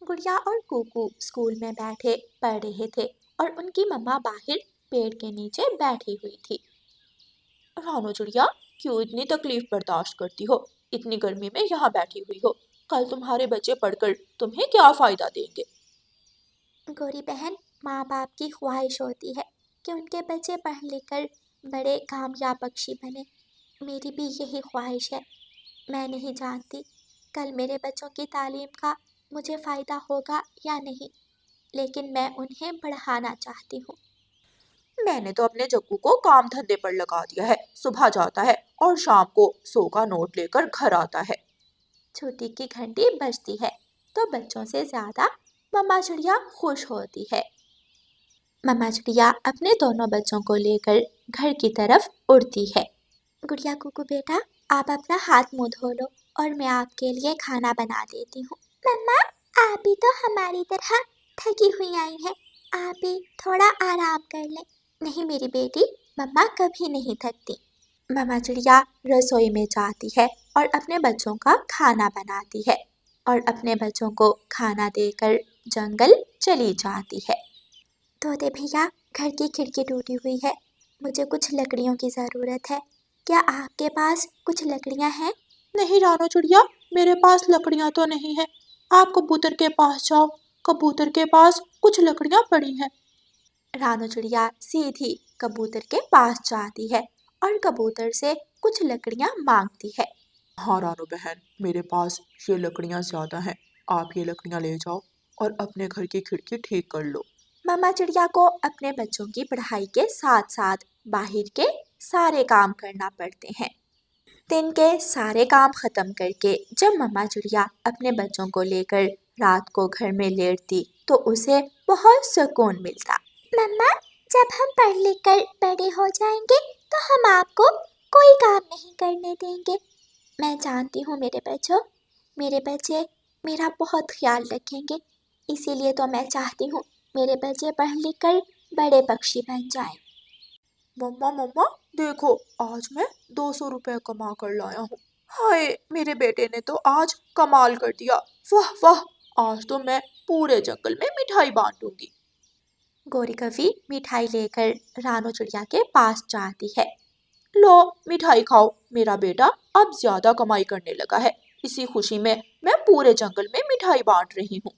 गुड़िया और कूकू स्कूल में बैठे पढ़ रहे थे और उनकी मम्मा बाहर पेड़ के नीचे बैठी हुई थी। रानो चिड़िया, क्यों इतनी तकलीफ बर्दाश्त करती हो? इतनी गर्मी में यहाँ बैठी हुई हो। कल तुम्हारे बच्चे पढ़कर तुम्हें क्या फायदा देंगे? गोरी बहन, माँ बाप की ख्वाहिश होती है कि उनके बच्चे पढ़ लिख कर बड़े कामयाब पक्षी बने। मेरी भी यही ख्वाहिश है। मैं नहीं जानती कल मेरे बच्चों की तालीम का मुझे फ़ायदा होगा या नहीं, लेकिन मैं उन्हें पढ़ाना चाहती हूँ। मैंने तो अपने जग्गू को काम धंधे पर लगा दिया है। सुबह जाता है और शाम को 100 का नोट लेकर घर आता है। छुट्टी की घंटी बजती है तो बच्चों से ज़्यादा मम्मा चिड़िया खुश होती है। मम्मा चिड़िया अपने दोनों बच्चों को लेकर घर की तरफ उड़ती है। गुड़िया कुकू बेटा, आप अपना हाथ मुंह धो लो और मैं आपके लिए खाना बना देती हूँ। मम्मा, आप भी तो हमारी तरह थकी हुई आई हैं। आप भी थोड़ा आराम कर लें। नहीं मेरी बेटी, मम्मा कभी नहीं थकती। मम्मा चिड़िया रसोई में जाती है और अपने बच्चों का खाना बनाती है और अपने बच्चों को खाना देकर जंगल चली जाती है। तोते भैया, घर की खिड़की टूटी हुई है। मुझे कुछ लकड़ियों की ज़रूरत है। क्या आपके पास कुछ लकड़ियाँ हैं? नहीं रानो चिड़िया, मेरे पास लकड़ियाँ तो नहीं है। आप कबूतर के पास जाओ, कबूतर के पास कुछ लकड़ियाँ पड़ी हैं। रानो चिड़िया सीधी कबूतर के पास जाती है और कबूतर से कुछ लकड़ियाँ मांगती है। हाँ रानो बहन, मेरे पास ये लकड़ियाँ ज्यादा हैं। आप ये लकड़ियाँ ले जाओ और अपने घर की खिड़की ठीक कर लो। मम्मा चिड़िया को अपने बच्चों की पढ़ाई के साथ साथ बाहर के सारे काम करना पड़ते हैं। दिन के सारे काम खत्म करके जब मम्मा चिड़िया अपने बच्चों को लेकर रात को घर में लेटती तो उसे बहुत सुकून मिलता। मम्मा, जब हम पढ़ लिख कर बड़े हो जाएंगे तो हम आपको कोई काम नहीं करने देंगे। मैं जानती हूँ मेरे बच्चों, मेरे बच्चे मेरा बहुत ख्याल रखेंगे। इसीलिए तो मैं चाहती हूँ मेरे बच्चे पढ़ लिख कर बड़े पक्षी बन जाएं। मम्मा मम्मा, देखो आज मैं 200 रुपए कमा कर लाया हूँ। हाय, मेरे बेटे ने तो आज कमाल कर दिया। वाह वाह, आज तो मैं पूरे जंगल में मिठाई बांटूंगी। गौरी कवि मिठाई लेकर रानो चिड़िया के पास जाती है। लो मिठाई खाओ, मेरा बेटा अब ज्यादा कमाई करने लगा है। इसी खुशी में मैं पूरे जंगल में मिठाई बांट रही हूँ।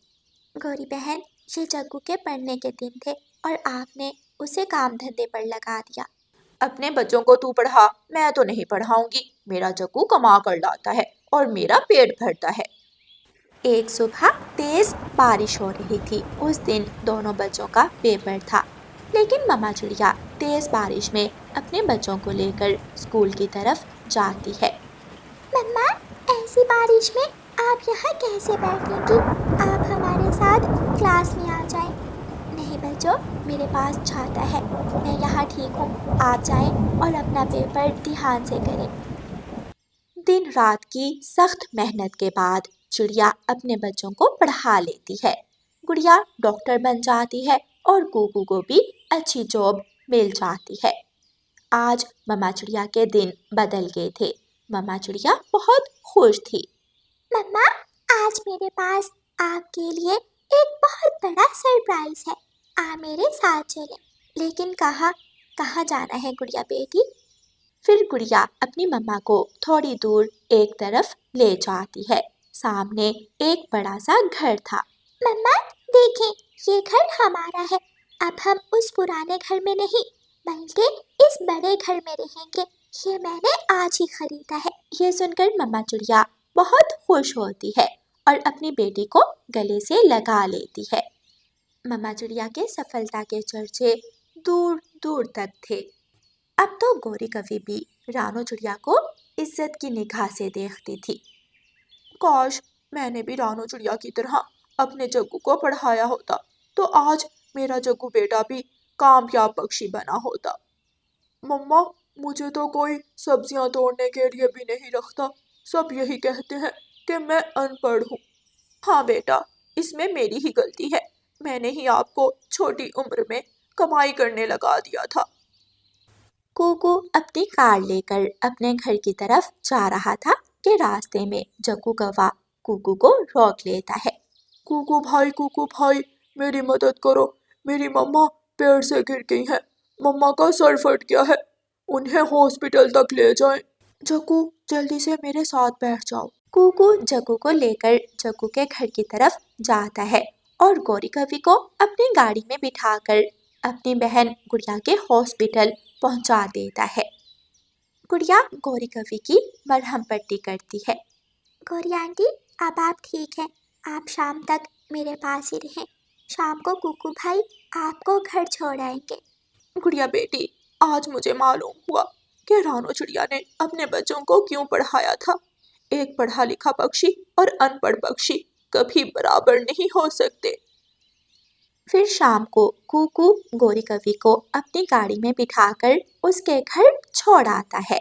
गौरी बहन, ये जग्गू के पढ़ने के दिन थे और आपने उसे काम धंधे पर लगा दिया। अपने बच्चों को तू पढ़ा, मैं तो नहीं पढ़ाऊंगी। मेरा जग्गू कमा कर लाता है और मेरा पेट भरता है। एक सुबह तेज बारिश हो रही थी। उस दिन दोनों बच्चों का पेपर था, लेकिन मम्मा चिड़िया तेज बारिश में अपने बच्चों को लेकर स्कूल की तरफ जाती है। मम्मा, ऐसी बारिश में आप यहाँ कैसे बैठेंगी? आप हमारे साथ क्लास में आ जाएं। नहीं बच्चों, मेरे पास छाता है। मैं यहाँ ठीक हूँ। आप जाएं और अपना पेपर ध्यान से करें। दिन रात की सख्त मेहनत के बाद चिड़िया अपने बच्चों को पढ़ा लेती है। गुड़िया डॉक्टर बन जाती है और कूकू को भी अच्छी जॉब मिल जाती है। आज मम्मा चिड़िया के दिन बदल गए थे। मम्मा चिड़िया बहुत खुश थी। मम्मा, आज मेरे पास आपके लिए एक बहुत बड़ा सरप्राइज है। आप मेरे साथ चलें। लेकिन कहाँ कहाँ जाना है गुड़िया बेटी? फिर गुड़िया अपनी मम्मा को थोड़ी दूर एक तरफ ले जाती है। सामने एक बड़ा सा घर था। मम्मा देखें, ये घर हमारा है। अब हम उस पुराने घर में नहीं बल्कि इस बड़े घर में रहेंगे। ये मैंने आज ही खरीदा है। ये सुनकर मम्मा चिड़िया बहुत खुश होती है और अपनी बेटी को गले से लगा लेती है। मम्मा चिड़िया के सफलता के चर्चे दूर दूर तक थे। अब तो गौरी कवि भी रानो चिड़िया को इज्जत की निगाह से देखती थी। काश मैंने भी रानो चिड़िया की तरह अपने जग्गू को पढ़ाया होता तो आज मेरा जग्गू बेटा भी कामयाब पक्षी बना होता। मम्मा, मुझे तो कोई सब्जियां तोड़ने के लिए भी नहीं रखता। सब यही कहते हैं कि मैं अनपढ़ हूँ। हाँ बेटा, इसमें मेरी ही गलती है। मैंने ही आपको छोटी उम्र में कमाई करने लगा दिया था। कूकू अपनी कार लेकर अपने घर की तरफ जा रहा था कि रास्ते में जग्गू कौवा कूकू को रोक लेता है। कुकू भाई, मेरी मदद करो, मेरी मम्मा पेड़ से गिर गई हैं, मम्मा का सर फट गया है, उन्हें हॉस्पिटल तक ले जाएं। जग्गू जल्दी से मेरे साथ बैठ जाओ। कुकू जग्गू को लेकर जग्गू के घर की तरफ जाता है और गौरी कवि को अपनी गाड़ी में बिठाकर अपनी बहन गुड़िया के हॉस्पिटल पहुंचा देता है। गुड़िया गौरी कवि की मरहम पट्टी करती है। गौरी आंटी, अब आप ठीक हैं, आप शाम तक मेरे पास ही रहें। शाम को कुकू भाई आपको घर छोड़ आएंगे। गुड़िया बेटी, आज मुझे मालूम हुआ कि रानो चिड़िया ने अपने बच्चों को क्यों पढ़ाया था। एक पढ़ा लिखा पक्षी और अनपढ़ पक्षी कभी बराबर नहीं हो सकते। फिर शाम को कुकू गौरी कवि को अपनी गाड़ी में बिठाकर उसके घर छोड़ आता है।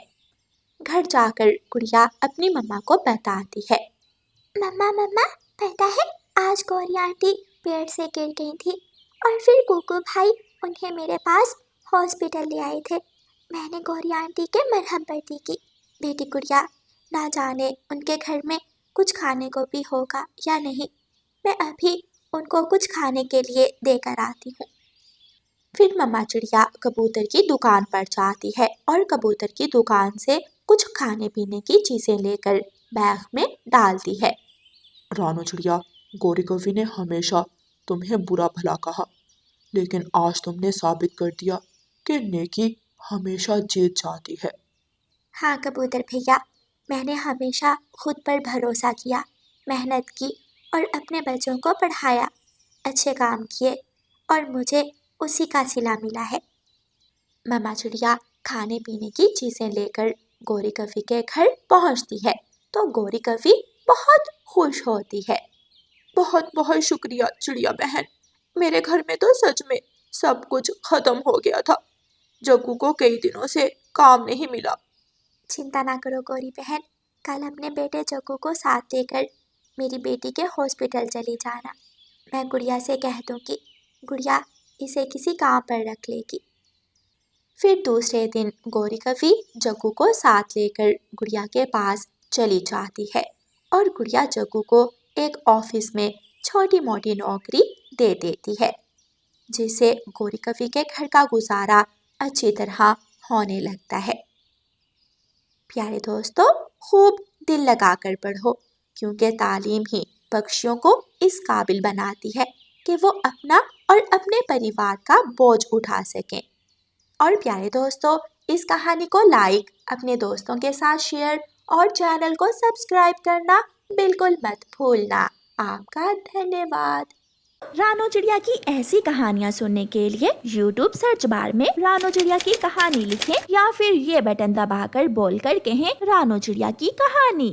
घर जाकर गुड़िया अपनी मम्मा को बताती है। मम्मा मम्मा, पता है आज गौरी आंटी पेड़ से गिर गई थी और फिर कुकू भाई उन्हें मेरे पास हॉस्पिटल ले आए थे। मैंने गौरी आंटी के मरहम पट्टी की। बेटी गुड़िया, ना जाने उनके घर में कुछ खाने को भी होगा या नहीं। मैं अभी उनको कुछ खाने के लिए देकर आती हूँ। फिर मम्मा चिड़िया कबूतर की दुकान पर जाती है और कबूतर की दुकान से कुछ खाने पीने की चीजें लेकर बैग में डालती है। रानो चिड़िया, गौरी कवि ने हमेशा तुम्हें बुरा भला कहा, लेकिन आज तुमने साबित कर दिया कि नेकी हमेशा जीत जाती है। हाँ कबूतर भैया, मैंने हमेशा खुद पर भरोसा किया, मेहनत की और अपने बच्चों को पढ़ाया, अच्छे काम किए और मुझे उसी का सिला मिला है। मम्मा चिड़िया खाने पीने की चीजें लेकर गौरी कवि के घर पहुंचती है तो गौरी कवि बहुत खुश होती है। बहुत बहुत शुक्रिया चिड़िया बहन, मेरे घर में तो सच में सब कुछ खत्म हो गया था। जग्गू को कई दिनों से काम नहीं मिला। चिंता ना करो गौरी बहन, कल अपने बेटे जग्गू को साथ लेकर मेरी बेटी के हॉस्पिटल चली जाना। मैं गुड़िया से कह दूँगी, गुड़िया इसे किसी काम पर रख लेगी। फिर दूसरे दिन गौरी कवि जग्गू को साथ लेकर गुड़िया के पास चली जाती है और गुड़िया जग्गू को एक ऑफिस में छोटी मोटी नौकरी दे देती है, जिससे गौरी कवि के घर का गुजारा अच्छी तरह होने लगता है। प्यारे दोस्तों, खूब दिल लगाकर पढ़ो, क्योंकि तालीम ही पक्षियों को इस काबिल बनाती है कि वो अपना और अपने परिवार का बोझ उठा सकें। और प्यारे दोस्तों, इस कहानी को लाइक, अपने दोस्तों के साथ शेयर और चैनल को सब्सक्राइब करना बिल्कुल मत भूलना। आपका धन्यवाद। रानो चिड़िया की ऐसी कहानियाँ सुनने के लिए YouTube सर्च बार में रानो चिड़िया की कहानी लिखें या फिर ये बटन दबाकर बोलकर कहें रानो चिड़िया की कहानी।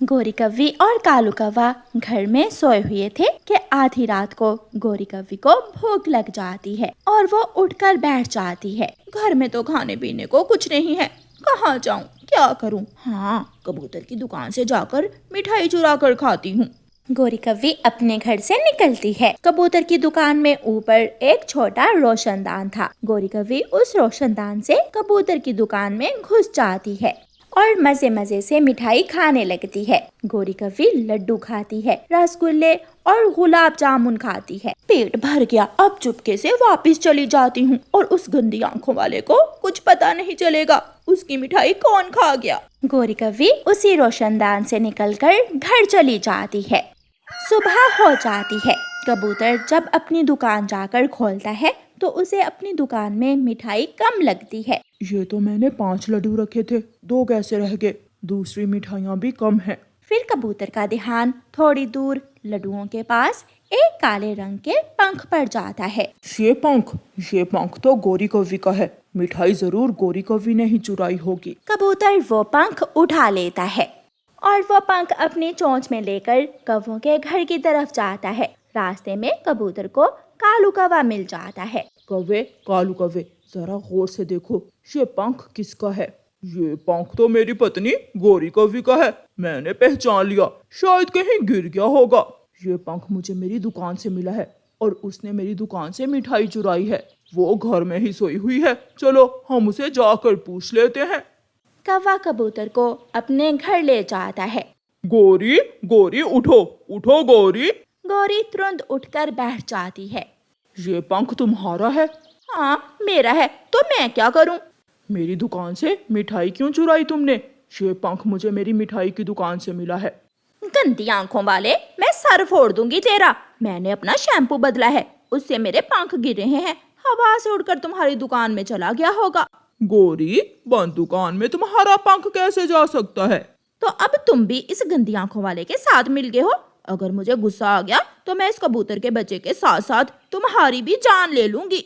गौरी कव्वी और कालू कौवा घर में सोए हुए थे कि आधी रात को गौरी कव्वी को भूख लग जाती है और वो उठकर बैठ जाती है। घर में तो खाने पीने को कुछ नहीं है, कहाँ जाऊँ, क्या करूँ? हाँ, कबूतर की दुकान से जाकर मिठाई चुरा कर खाती हूँ। गौरी कव्वी अपने घर से निकलती है। कबूतर की दुकान में ऊपर एक छोटा रोशनदान था। गौरी कव्वी उस रोशनदान से कबूतर की दुकान में घुस जाती है और मजे मजे से मिठाई खाने लगती है। गौरी कव्वी लड्डू खाती है, रसगुल्ले और गुलाब जामुन खाती है। पेट भर गया, अब चुपके से वापस चली जाती हूँ और उस गंदी आंखों वाले को कुछ पता नहीं चलेगा उसकी मिठाई कौन खा गया। गौरी कव्वी उसी रोशनदान से निकलकर घर चली जाती है। सुबह हो जाती है। कबूतर जब अपनी दुकान जाकर खोलता है तो उसे अपनी दुकान में मिठाई कम लगती है। ये तो मैंने 5 लड्डू रखे थे, 2 कैसे रह गए? दूसरी मिठाइयाँ भी कम है। फिर कबूतर का ध्यान थोड़ी दूर लड्डुओं के पास एक काले रंग के पंख पर जाता है। ये पंख तो गौरी कव्वी का है। मिठाई जरूर गौरी कव्वी ने ही चुराई होगी। कबूतर वो पंख उठा लेता है और वो पंख अपनी चोंच में लेकर कौवों के घर की तरफ जाता है। रास्ते में कबूतर को कालू कौवा मिल जाता है। कालू कव्वे, जरा गौर से देखो, ये पंख किसका है? ये पंख तो मेरी पत्नी गौरी कव्वी का है। मैंने पहचान लिया, शायद कहीं गिर गया होगा। ये पंख मुझे मेरी दुकान से मिला है और उसने मेरी दुकान से मिठाई चुराई है। वो घर में ही सोई हुई है, चलो हम उसे जाकर पूछ लेते हैं। कौवा कबूतर को अपने घर ले जाता है। गौरी, उठो गौरी। गौरी तुरंत उठकर बैठ जाती है। ये पंख तुम्हारा है? हाँ मेरा है, तो मैं क्या करूं? मेरी दुकान से मिठाई क्यों चुराई तुमने? ये पंख मुझे मेरी मिठाई की दुकान से मिला है। गंदी आंखों वाले, मैं सर फोड़ दूंगी तेरा। मैंने अपना शैम्पू बदला है, उससे मेरे पंख गिर रहे हैं, हवा से उड़कर तुम्हारी दुकान में चला गया होगा। गोरी, बंद दुकान में तुम्हारा पंख कैसे जा सकता है? तो अब तुम भी इस गंदी आंखों वाले के साथ मिल गए हो। अगर मुझे गुस्सा आ गया तो मैं इस कबूतर के बच्चे के साथ साथ तुम्हारी भी जान ले लूंगी।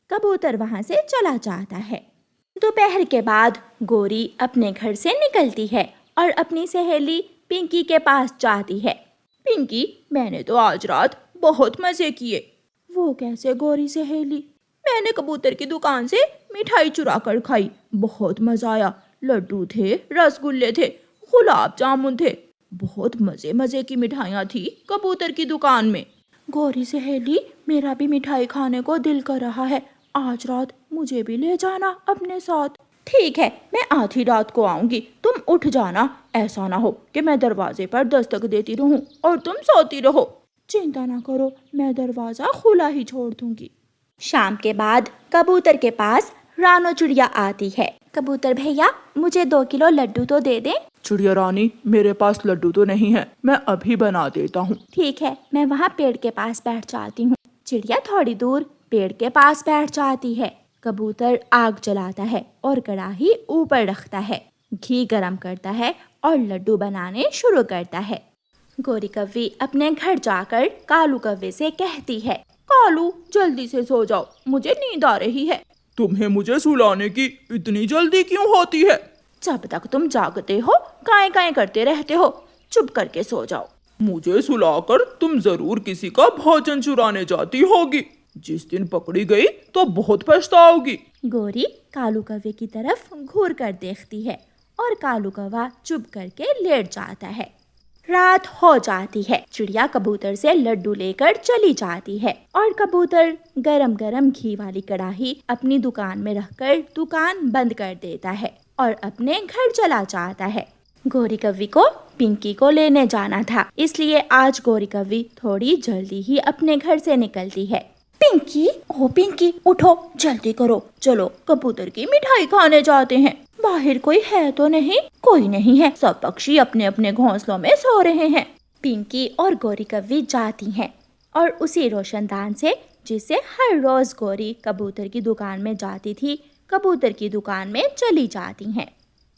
कबूतर वहां से चला जाता है। दोपहर के बाद गोरी अपने घर से निकलती है और अपनी सहेली पिंकी के पास जाती है। पिंकी, मैंने तो आज रात बहुत मजे किए। वो कैसे गोरी सहेली? मैंने कबूतर की दुकान से मिठाई चुरा कर खाई, बहुत मजा आया। लड्डू थे, रसगुल्ले थे, गुलाब जामुन थे, बहुत मजे मजे की मिठाइयाँ थी कबूतर की दुकान में। गौरी सहेली, मेरा भी मिठाई खाने को दिल कर रहा है, आज रात मुझे भी ले जाना अपने साथ। ठीक है, मैं आधी रात को आऊंगी, तुम उठ जाना। ऐसा ना हो कि मैं दरवाजे पर दस्तक देती रहूं और तुम सोती रहो। चिंता ना करो, मैं दरवाजा खुला ही छोड़ दूंगी। शाम के बाद कबूतर के पास रानो चिड़िया आती है। कबूतर भैया, मुझे 2 किलो लड्डू तो दे दें। चिड़िया रानी, मेरे पास लड्डू तो नहीं है, मैं अभी बना देता हूँ। ठीक है, मैं वहाँ पेड़ के पास बैठ जाती हूँ। चिड़िया थोड़ी दूर पेड़ के पास बैठ जाती है। कबूतर आग जलाता है और कढ़ाई ऊपर रखता है, घी गरम करता है और लड्डू बनाने शुरू करता है। गोरी कव्वी अपने घर जाकर कालू कव्वे से कहती है, कालू जल्दी से सो जाओ, मुझे नींद आ रही है। तुम्हें मुझे सुलाने की इतनी जल्दी क्यों होती है? जब तक तुम जागते हो काएं काएं करते रहते हो, चुप करके सो जाओ। मुझे सुलाकर तुम जरूर किसी का भोजन चुराने जाती होगी। जिस दिन पकड़ी गई तो बहुत पछताओगी। गोरी कालू कव्वे की तरफ घूर कर देखती है और कालू कौवा चुप करके लेट जाता है। रात हो जाती है। चिड़िया कबूतर से लड्डू लेकर चली जाती है और कबूतर गरम गरम घी वाली कढ़ाई अपनी दुकान में रखकर दुकान बंद कर देता है और अपने घर चला जाता है। गोरी कव्वी को पिंकी को लेने जाना था, इसलिए आज गोरी कव्वी थोड़ी जल्दी ही अपने घर से निकलती है। पिंकी, ओ पिंकी, उठो, जल्दी करो, चलो कबूतर की मिठाई खाने जाते हैं। बाहर कोई है तो नहीं? कोई नहीं है, सब पक्षी अपने अपने घोंसलों में सो रहे हैं। पिंकी और गोरी कव्वी जाती हैं और उसी रोशनदान से जिससे हर रोज गोरी कबूतर की दुकान में जाती थी, कबूतर की दुकान में चली जाती हैं।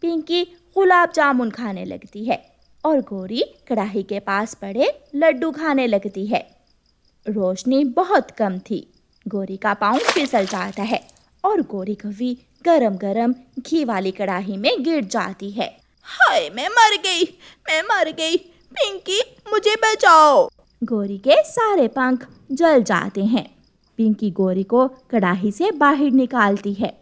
पिंकी गुलाब जामुन खाने लगती है और गोरी कढ़ाई के पास पड़े लड्डू खाने लगती है। रोशनी बहुत कम थी, गोरी का पाँव फिसल जाता है और गोरी कव्वी गरम गरम घी वाली कढ़ाई में गिर जाती है। हाय, मैं मर गई। पिंकी, मुझे बचाओ। गोरी के सारे पंख जल जाते हैं। पिंकी गोरी को कढ़ाई से बाहर निकालती है।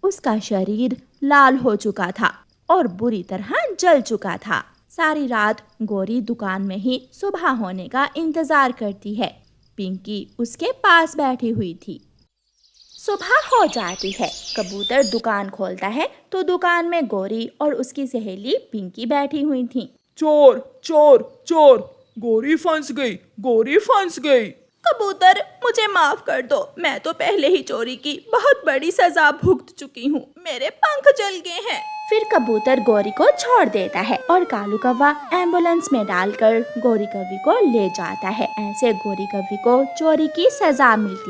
उसका शरीर लाल हो चुका था और बुरी तरह जल चुका था। सारी रात गोरी दुकान में ही सुबह होने का इंतजार करती है। पिंकी उसके पास बैठी हुई थी। सुबह हो जाती है। कबूतर दुकान खोलता है तो दुकान में गोरी और उसकी सहेली पिंकी बैठी हुई थी। चोर चोर चोर, गोरी फंस गई। कबूतर, मुझे माफ कर दो, मैं तो पहले ही चोरी की बहुत बड़ी सजा भुगत चुकी हूँ, मेरे पंख जल गए हैं। फिर कबूतर गोरी को छोड़ देता है और कालू कौवा एम्बुलेंस में डालकर गोरी कव्वी को ले जाता है। ऐसे गोरी कव्वी को चोरी की सजा मिलती है।